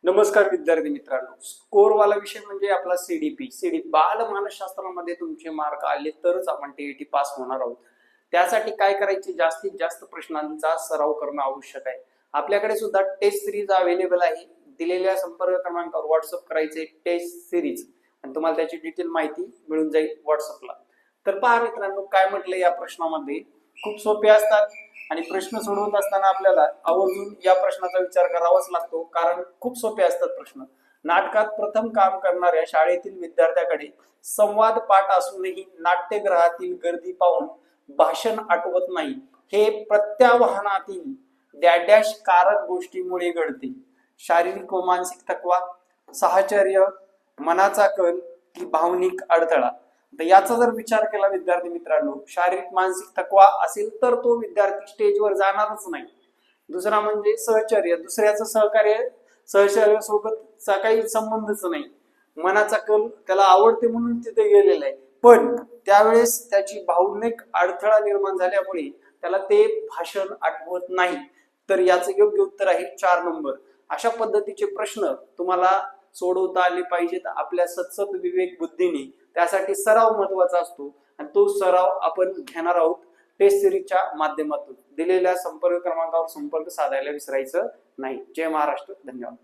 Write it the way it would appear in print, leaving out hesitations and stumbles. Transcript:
नमस्कार विद्यार्थी मित्रांनो, स्कोरवाला विषय म्हणजे आपला सीडीपी बाल मानसशास्त्रामध्ये तुमचे मार्क आले तरच आपण टीईटी पास होणार आहोत. त्यासाठी काय करायचे, जास्तीत जास्त प्रश्नांचा सराव करणं आवश्यक आहे. आपल्याकडे सुद्धा टेस्ट सिरीज अवेलेबल आहे. दिलेल्या संपर्क क्रमांकावर व्हॉट्सअप करायचे टेस्ट सिरीज आणि तुम्हाला त्याची डिटेल माहिती मिळून जाईल व्हॉट्सअपला. तर पहा मित्रांनो, काय म्हटलं या प्रश्नामध्ये, खूप सोपे असतात आणि प्रश्न सोडवत असताना आपल्याला आवर्जून या प्रश्नाचा विचार करावाच लागतो, कारण खूप सोपे असतात प्रश्न. नाटकात प्रथम काम करणाऱ्या शाळेतील विद्यार्थ्याकडे संवाद पाठ असूनही नाट्यगृहातील गर्दी पाहून भाषण आठवत नाही. हे प्रत्यावाहनातील डॅश कारक गोष्टीमुळे घडते. शारीरिक व मानसिक थकवा, साहचर्य, मनाचा कल की भावनिक अडथळा. तर याचा जर विचार केला विद्यार्थी मित्रांनो, शारीरिक मानसिक थकवा असेल तर तो विद्यार्थी स्टेजवर जाणारच नाही. दुसरा म्हणजे सहचर्य, दुसऱ्याचं सहचर्य सोबतचा काही संबंधच नाही. मनाचा कल, त्याला आवडते म्हणून तिथे गेलेला आहे, पण त्यावेळेस त्याची भावनिक अडथळा निर्माण झाल्यामुळे त्याला ते भाषण आठवत नाही. तर याचं योग्य उत्तर आहे 4 नंबर. अशा पद्धतीचे प्रश्न तुम्हाला सोडवता आले पाहिजेत आपल्या सतसत विवेक बुद्धीने. त्यासाठी सराव महत्वाचा असतो आणि तो सराव आपण घेणार आहोत टेस्ट सिरीजच्या माध्यमातून. दिलेल्या संपर्क क्रमांकावर संपर्क साधायला विसरायचं नाही. जय महाराष्ट्र. धन्यवाद.